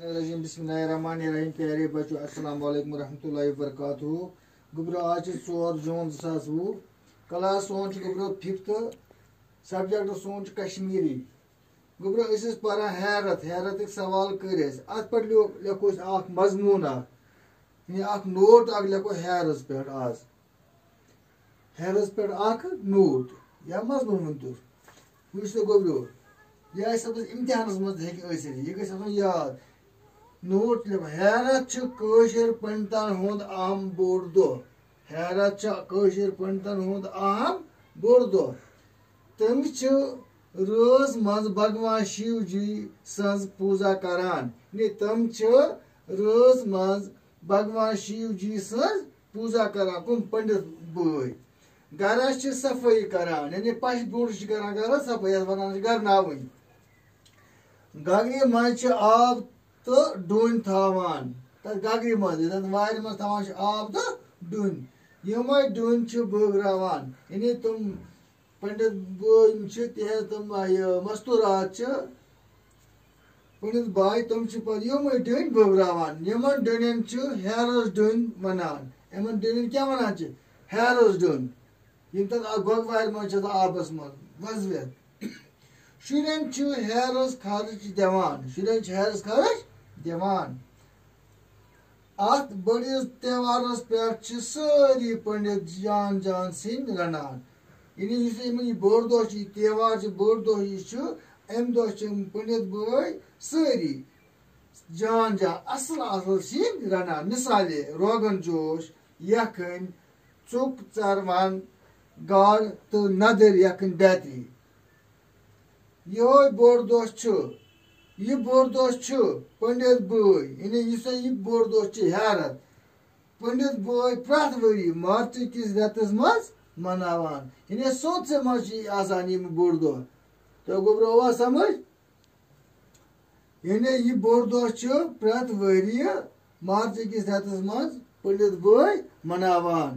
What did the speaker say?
रजीम बिस्मिल्लाहिर्रहमानिर्रहीम। प्यारे बच्चों अस्सलाम वालेकुम रहमतुल्लाहि व बरकातुहू। गुब्रो आज 4 जून 2020। क्लास सोन गुब्रो 5th सब्जेक्ट सोन कश्मीरी। गुब्रो पान हैरत एक सवाल कर अत पे लिखो मजमून नोट लिखो हैरस पे आज हैरस पे नोट या मजमून वो गुब्रो यह इम्तिहान मज यह याद नोट लिखो हैरत पंडितन हुंद अहम बोड़ दह हैरत पंडितन हुंद अहम बोड़ दह तम रोज मज भगवान शिव जी सज पूजा करान तम रोज मज भगवान शिव जी सज पूजा करान कुम पंडित बई गरस सफाई करान यानी पश बोड़ करान गर सफाई वन गर नावन गगरी मज आब तो डून थावान तथ गगरी मज वार मज थावान आब तो डून यम डून बगरावान यानी तुम पंडित बई तुम मस्तूरात पंडित बाय तुम यम डून बगरावान यमन डून हैरस डून वनान यमन डून क्या वनान हैरस डून यम तथ गोगवार मज आबस मज वजवेत शुरन हैरस खर्च दिवान शुरन हैरस खर्च दिवान अत बड़िस त्योहारस पे सारी पंडित जान जान सिंह रनान यानी बोड़ दह त्योहार बोड़ दह अम दह पंडित बई सारी जान जान असल असल सिंह रनान मिसाले रोगन जोश यखन चुप चरवान गाड़ तो नदर यखन बेतरी ये बोड़ दह यह बोड़ दह पंडित बई यानी यह बोड़ दह हैरत पंडित बई प्रत वरी मार्च किस रेतस मज मनावान यानी सोच मज बोड़ दह तो गोब्रो हुआ समझ यानी यह बोड़ दह प्रत वरी मार्च किस रेतस मज पंडित बई मनावान